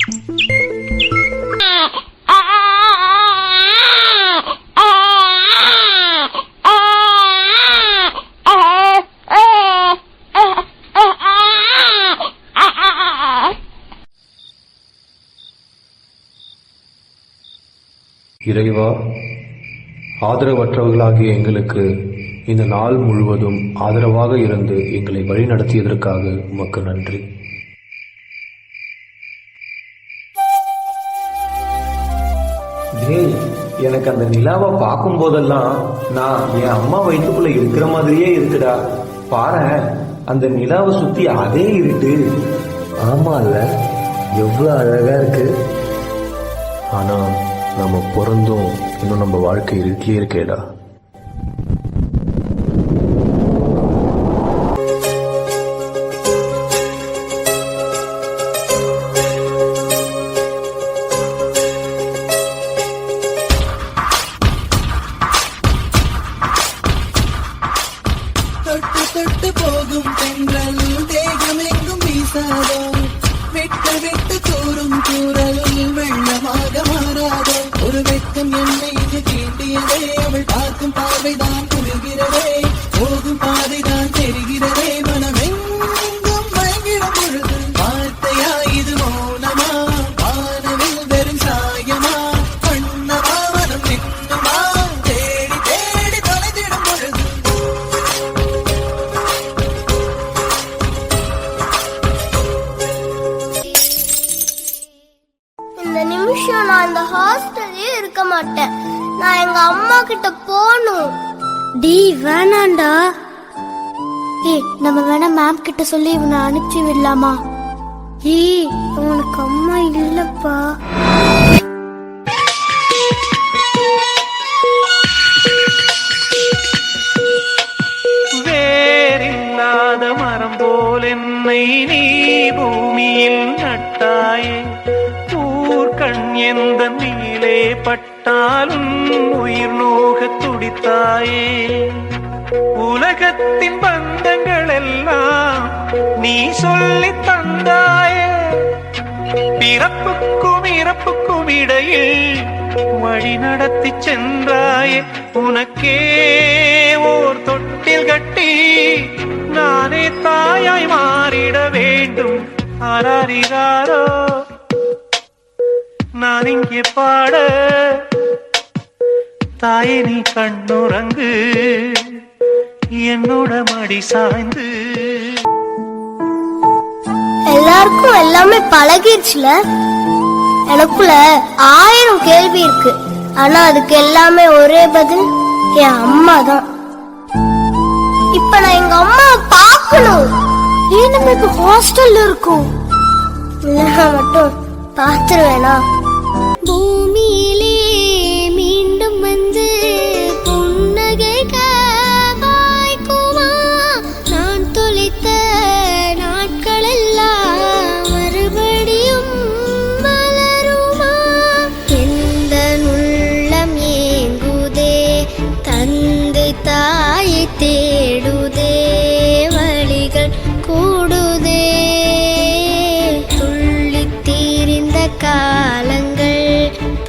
இறைவா, ஆதரவற்றவர்களாகிய எங்களுக்கு இந்த நாள் முழுவதும் ஆதரவாக இருந்து எங்களை வழிநடத்தியதற்காக உமக்கு நன்றி. எனக்கு அந்த நிலாவை பார்க்கும் போதெல்லாம் நான் என் அம்மா வயிற்றுக்குள்ள இருக்கிற மாதிரியே இருக்குடா. பாரு, அந்த நிலாவை சுத்தி அதே இருட்டு. ஆமா இல்ல, எவ்வளவு அழகா இருக்கு. ஆனா நம்ம பிறந்தும் இன்னும் நம்ம வாழ்க்கை இருட்டிலே இருக்கேடா. தொட்டு தொட்டு போகும் பெண்கள் தேகம் எங்கும் வீசாதோ, விட்டு விட்டு கூறும் கூறல் வெள்ளமாக மாறாதோ. ஒரு வெட்கம் என்னை தீண்டியதே, அவள் பார்க்கும் பார்வைதான் புரிகிறதே, போகும் பாதைதான் தெரிகிறதே. மனமெங்கும் மயங்கிடும் பொழுது வார்த்தையா இது மௌனமா, வானவில் வெறும் சாயமா, கண்ணமா மனம் நின்னுமா, தேடி தேடி தொலைந்திடும் பொழுது. இந்த நிமிஷம் நான் இந்த ஹாஸ்டல்லே இருக்க மாட்டேன். நான் எங்க அம்மா கிட்ட போகணும். டி வேணாண்டா. நம்ம வேணா மேம் கிட்ட சொல்லி இவனை அனுப்பிச்சு விடலாமா? உனக்கு அம்மா இல்லப்பா. வேறில்லாத மரம் போல் என்னை நீ பூமியில் நட்டாயே, ஊர்கண் எந்த நீலே பட்டாலும் உயிர் நோக துடித்தாயே. உலகத்தின் பந்தங்கள் எல்லாம் நீ சொல்லி தந்தாயே, பிறப்புக்கும் இறப்புக்கும் இடையில் வழி நடத்தி சென்றாயே. உனக்கே ஓர் தொட்டில் கட்டி நானே தாயாய் மாறிட வேண்டும். ஆராரிராரோ நான் இங்கே பாட, தாயே நீ கண்ணுறங்கு என்னோட மடி சாய்ந்து. எல்லாருக்கும் எல்லாமே பழகிடுச்சுல. எனக்குள்ள 1000 கேள்வி இருக்கு, ஆனா அதுக்கு எல்லாமே ஒரே பதில் என் அம்மா தான். இப்ப நான் எங்க அம்மா பார்க்கணும். நம்ம இப்ப ஹாஸ்டல்ல இருக்கோம், மட்டும் பாத்துருவேனா? பூமியிலே மீண்டும் வந்து புன்னகைக்க வாய்க்குமா? நான் தொலைத்த நாட்கள் எல்லாம் மறுபடியும் மலருமா? எந்த உள்ளம் ஏங்குதே, தந்தை தாயை தேடுதே, வழிகள் கூடுதே. துள்ளித் தீர்ந்த காலங்கள்,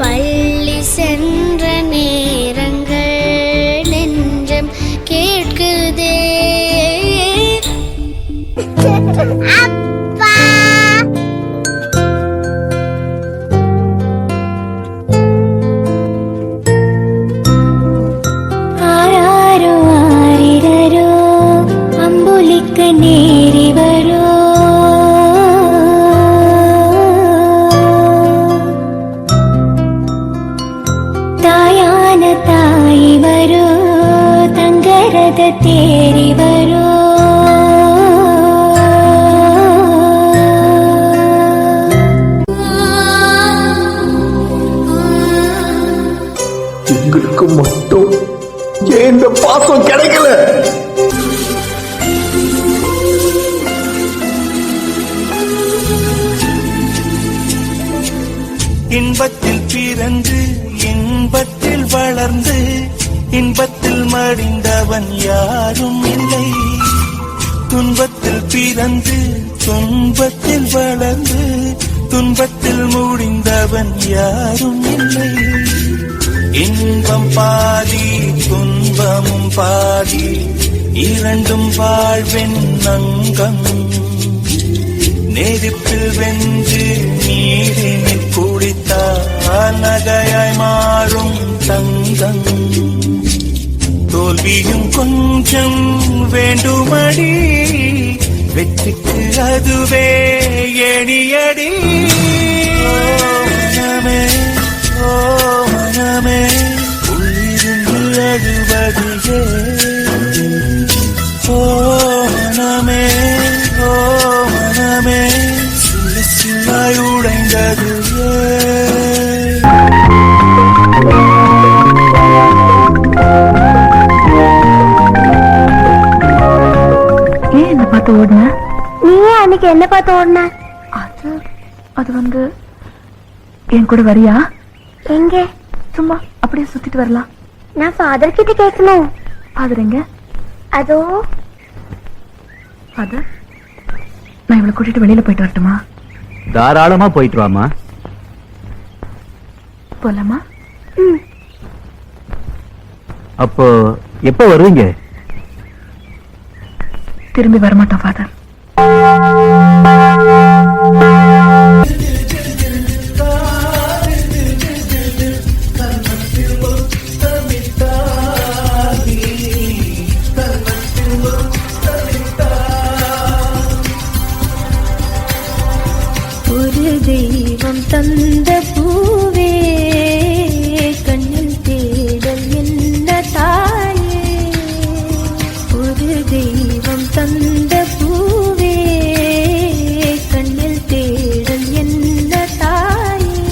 பள்ளி சென்ற நேரங்கள், நெஞ்சம் கேட்குதே. அப்பா ஆராரோ ஆரிரரோ அம்புலிக்க நேரி வரோ. தாயான தாய் வரோ, தங்கரத தேரி வரோ. எங்களுக்கு மட்டும் ஏன் இந்த பாசம் கிடைக்கல? இன்பத்தில் பிறந்து இன்பத்தில் வளர்ந்து இன்பத்தில் மடிந்தவன் யாரும் இல்லை. துன்பத்தில் பிறந்து துன்பத்தில் வளர்ந்து துன்பத்தில் முடிந்தவன் யாரும் இல்லை. இன்பம் பாதி துன்பமும் பாதி, இரண்டும் வாழ்வின் அங்கம். நெருப்பில் வென்று நீரினில் குடித்தால் நகையாய் மாறும் தங்கம். தோல்வியும் கொஞ்சம் வேண்டுமடி, வெற்றிக்கு அதுவே எடியடி. மனமே ஓ மனமே, உள்ளிருந்து அழுவது ஓ மனமே ஓ மனமே, சில சிலாய் உடைந்தது ஏன் என்ன பார்த்து ஓடுன? நீ அன்னைக்கு என்ன பார்த்து ஓடுன? அது வந்து என் கூட வரியா? எங்க? சும்மா அப்படியே சுத்திட்டு வரலாம். நான் ஃபாதர் கிட்ட கேட்கணும். ஃபாதர் எங்க? அதோ. ஃபாதர், நான் இவளை கூட்டிட்டு வெளியில போயிட்டு வரட்டுமா? தாராளமா போயிட்டு வாமா. போலாமா? அப்போ எப்ப வருவீங்க? திரும்பி வரமாட்டோம் ஃபாதர். ஒரு தெய்வம் தந்த பூவே, கண்ணில் தேடல் என்ன தாயே. ஒரு தெய்வம் தந்த பூவே, கண்ணில் தேடல் என்ன தாயே.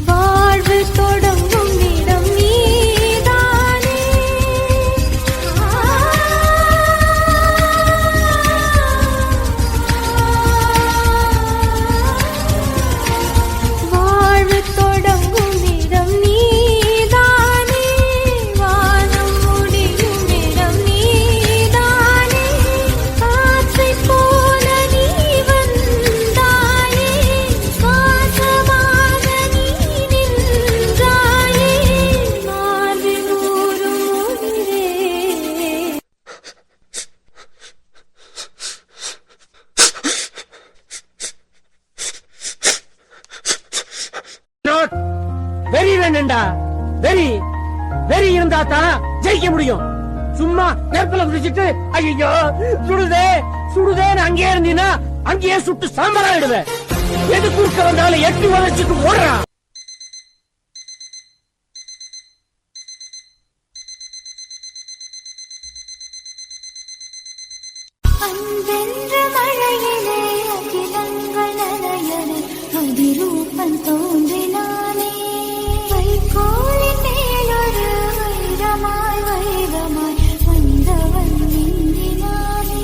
வாழ்வு தொடங்கும் இடம் நீதானே. வாழ்வு தொடங்கும் இடம் நீதானே, வானம் முடியும் இடம் நீதானே. காற்றை போல நீ வந்தாயே, சுவாசமாக நீ நின்றாயே, மார்பில் ஊறும் உயிரே. வெறி வேணும்டா. வெறி வெறி இருந்தா தான் ஜெயிக்க முடியும். சும்மா நெருப்புல குதிச்சுட்டு ஐயோ சுடுதே சுடுதேன்னு அங்கேயே இருந்தீங்கன்னா அங்கேயே சுட்டு சாம்பராயிடுவேன். எது குறுக்க வந்தாலும் எட்டி உதச்சிட்டு ஓடுறான். அன்பென்ற மழையிலே அகிலங்கள் நனையவே அதிரூபம் தோன்றினானே. வைக்கோலின் மேலொரு வைரமாய் வைரமாய் வந்தவன் நீந்தினானே.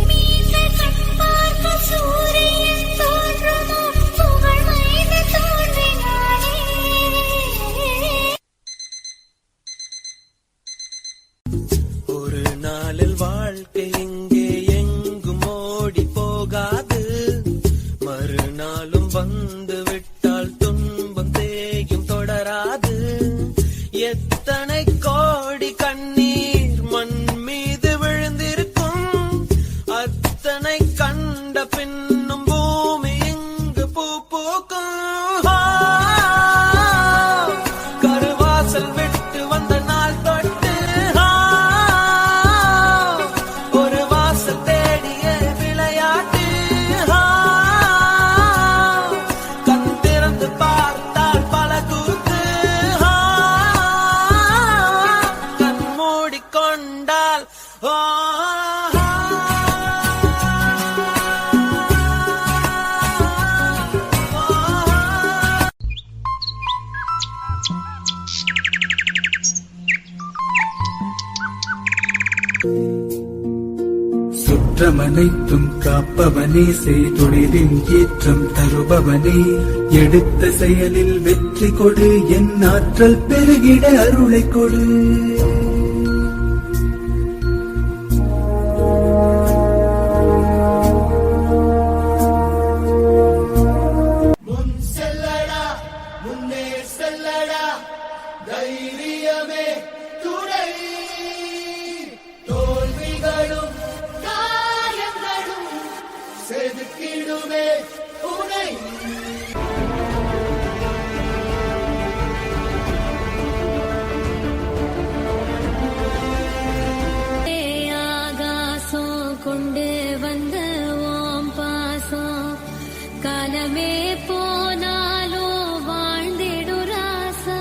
மீன்கள் கண் பார்க்க சூரியன் தோன்றுமோ, புகழ் மைந்து தோன்றினானே. ஒரு நாளில் வாழ்க்கை இங்கே எங்கும் ஓடி போகாது. மறுநாளும் வந்து விட்டால் துன்பம் தேயும் தொடராது. எத்தனை கோடி கண்ணீர் மண் மீது விழுந்திருக்கும், அத்தனை கண்ட பின்னும் பூமி இங்கு பூ பூக்கும். கருவாசல் விட்டு வந்த நாள் தொட்டு ஒரு வாசல் தேடிய விளையாட்டு. கண் திறந்து பார்த்தால் பல கூத்து, கண் மூடிக்கொண்டால் சுற்றமனைத்தும் காப்பவனே, செய்தொழிலின் ஏற்றம் தருபவனே, எடுத்த செயலில் வெற்றி கொடு, என் ஆற்றல் பெருகிட அருளை கொடு. ஆகாசம் கொண்டு வந்த ஓம் பாசம் காலமே போனாலும் வாழ்ந்திடு ராசா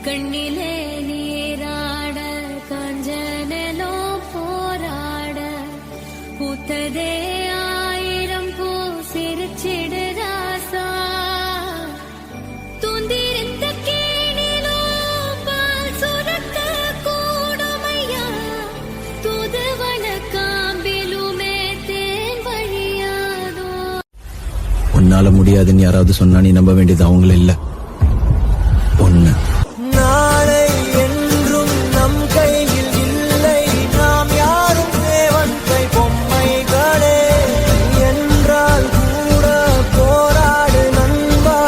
கண்ணிலே நீராட கஞ்சனோ போராட பூத்ததே ஆயிரம் பூ சிரிச்சிடு ராசா தூந்திருந்த கேணிலோ பால் சுரக்க கூடுமையா தூதுவன காம்பிலுமே தேன் வழியாதோ. உன்னால முடியாதுன்னு யாராவது சொன்னா நீ நம்ப வேண்டியது அவங்கள இல்ல ஒண்ணு. நாளை என்றும் நம் கையில் இல்லை, நாம் யாரும் தேவன் கை பொம்மைகளே. என்றால் கூட போராடு நண்பா,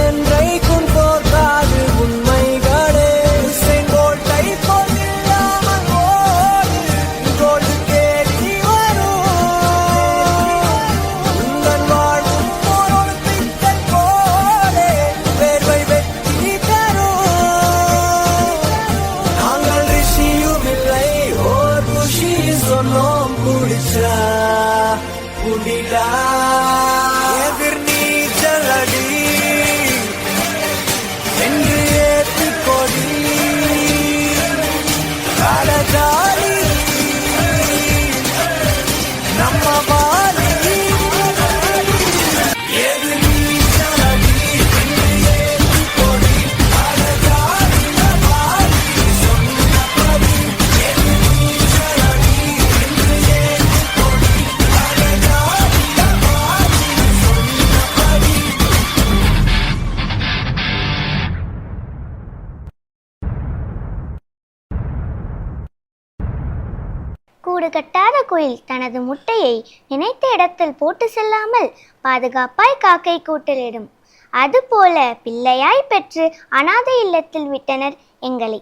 என்றைக்கும் தோற்காது உண்மைகளே. செங்கோட்டை போல்லாமல் ஓடு, கோடு தேடி வரும். உங்கள் வாழும் ஒரு பித்தல் போலே வேர்வை வெற்றி தரும். நாங்கள் ரிஷியும் இல்லை, ஓர் குஷி சொன்னோம் குடிச்சா குடிடா. எதிர் நீச்சல் அடி என்று ஏற்றி கொடி கடகாரி நம்ம வாரி. எதிர் நீச்சல் அடி என்று ஏற்றி கொடி கடகாரி வாரி சொன்னபடி. எதிர் நீச்சல் அடி என்று ஏற்றி கொடி கடகாரி வாரி சொன்னபடி. கூடு கட்டாத குயில் தனது முட்டையை நினைத்த இடத்தில் போட்டு செல்லாமல் பாதுகாப்பாய் காக்கை கூட்டிலிடும். அதுபோல பிள்ளையாய் பெற்று அனாதை இல்லத்தில் விட்டனர் எங்களை.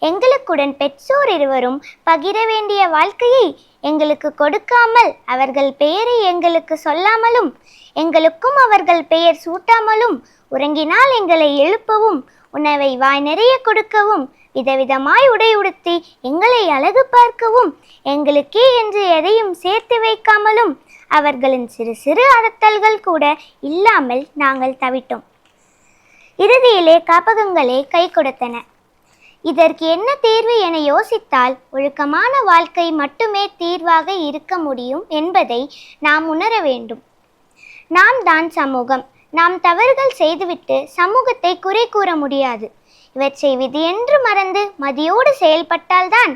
எங்களுக்குடன் பெற்றோர் இருவரும் பகிர வேண்டிய வாழ்க்கையை எங்களுக்கு கொடுக்காமல், அவர்கள் பெயரை எங்களுக்கு சொல்லாமலும், எங்களுக்கும் அவர்கள் பெயர் சூட்டாமலும், உறங்கினால் எங்களை எழுப்பவும், உணவை வாய் நிறைய கொடுக்கவும், விதவிதமாய் உடை உடுத்தி எங்களை அழகு பார்க்கவும், எங்களுக்கே என்று எதையும் சேர்த்து வைக்காமலும், அவர்களின் சிறு சிறு அடத்தல்கள் கூட இல்லாமல் நாங்கள் தவிட்டோம். இறுதியிலே காப்பகங்களே கை கொடுத்தன. இதற்கு என்ன தீர்வு என யோசித்தால் ஒழுக்கமான வாழ்க்கை மட்டுமே தீர்வாக இருக்க முடியும் என்பதை நாம் உணர வேண்டும். நாம் தான் சமூகம். நாம் தவறுகள் செய்துவிட்டு சமூகத்தை குறை கூற முடியாது. இவற்றை விதியென்று மறந்து மதியோடு செயல்பட்டால்தான்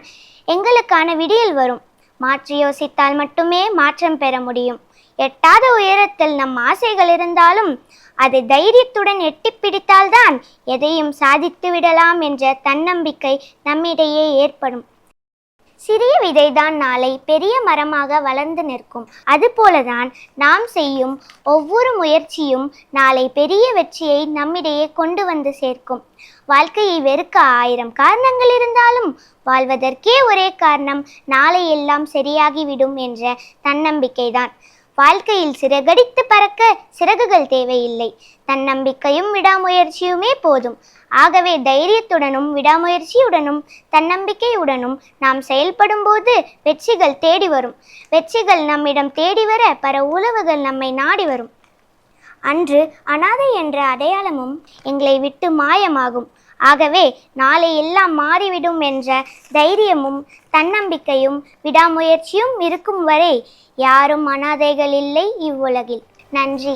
எங்களுக்கான விடியல் வரும். மாற்றி யோசித்தால் மட்டுமே மாற்றம் பெற முடியும். எட்டாத உயரத்தில் நம் ஆசைகள் இருந்தாலும் அதை தைரியத்துடன் எட்டிப் பிடித்தால்தான் எதையும் சாதித்து விடலாம் என்ற தன்னம்பிக்கை நம்மிடையே ஏற்படும். சிறிய விதைதான் நாளை பெரிய மரமாக வளர்ந்து நிற்கும். அதுபோலதான் நாம் செய்யும் ஒவ்வொரு முயற்சியும் நாளை பெரிய வெற்றியை நம்மிடையே கொண்டு வந்து சேர்க்கும். வாழ்க்கையை வெறுக்க 1000 காரணங்கள் இருந்தாலும் வாழ்வதற்கே ஒரே காரணம், நாளை எல்லாம் சரியாகிவிடும் என்ற தன்னம்பிக்கைதான். வாழ்க்கையில் சிறகடித்து பறக்க சிறகுகள் தேவையில்லை, தன்னம்பிக்கையும் விடாமுயற்சியுமே போதும். ஆகவே தைரியத்துடனும் விடாமுயற்சியுடனும் தன்னம்பிக்கையுடனும் நாம் செயல்படும் போது வெற்றிகள் தேடி வரும். வெற்றிகள் நம்மிடம் தேடி வர பல உறவுகள் நம்மை நாடி வரும். அன்று அனாதை என்ற அடையாளமும் எங்களை விட்டு மாயமாகும். ஆகவே நாளை எல்லாம் மாறிவிடும் என்ற தைரியமும் தன்னம்பிக்கையும் விடாமுயற்சியும் இருக்கும் வரை யாரும் அனாதைகள் இல்லை இவ்வுலகில். நன்றி.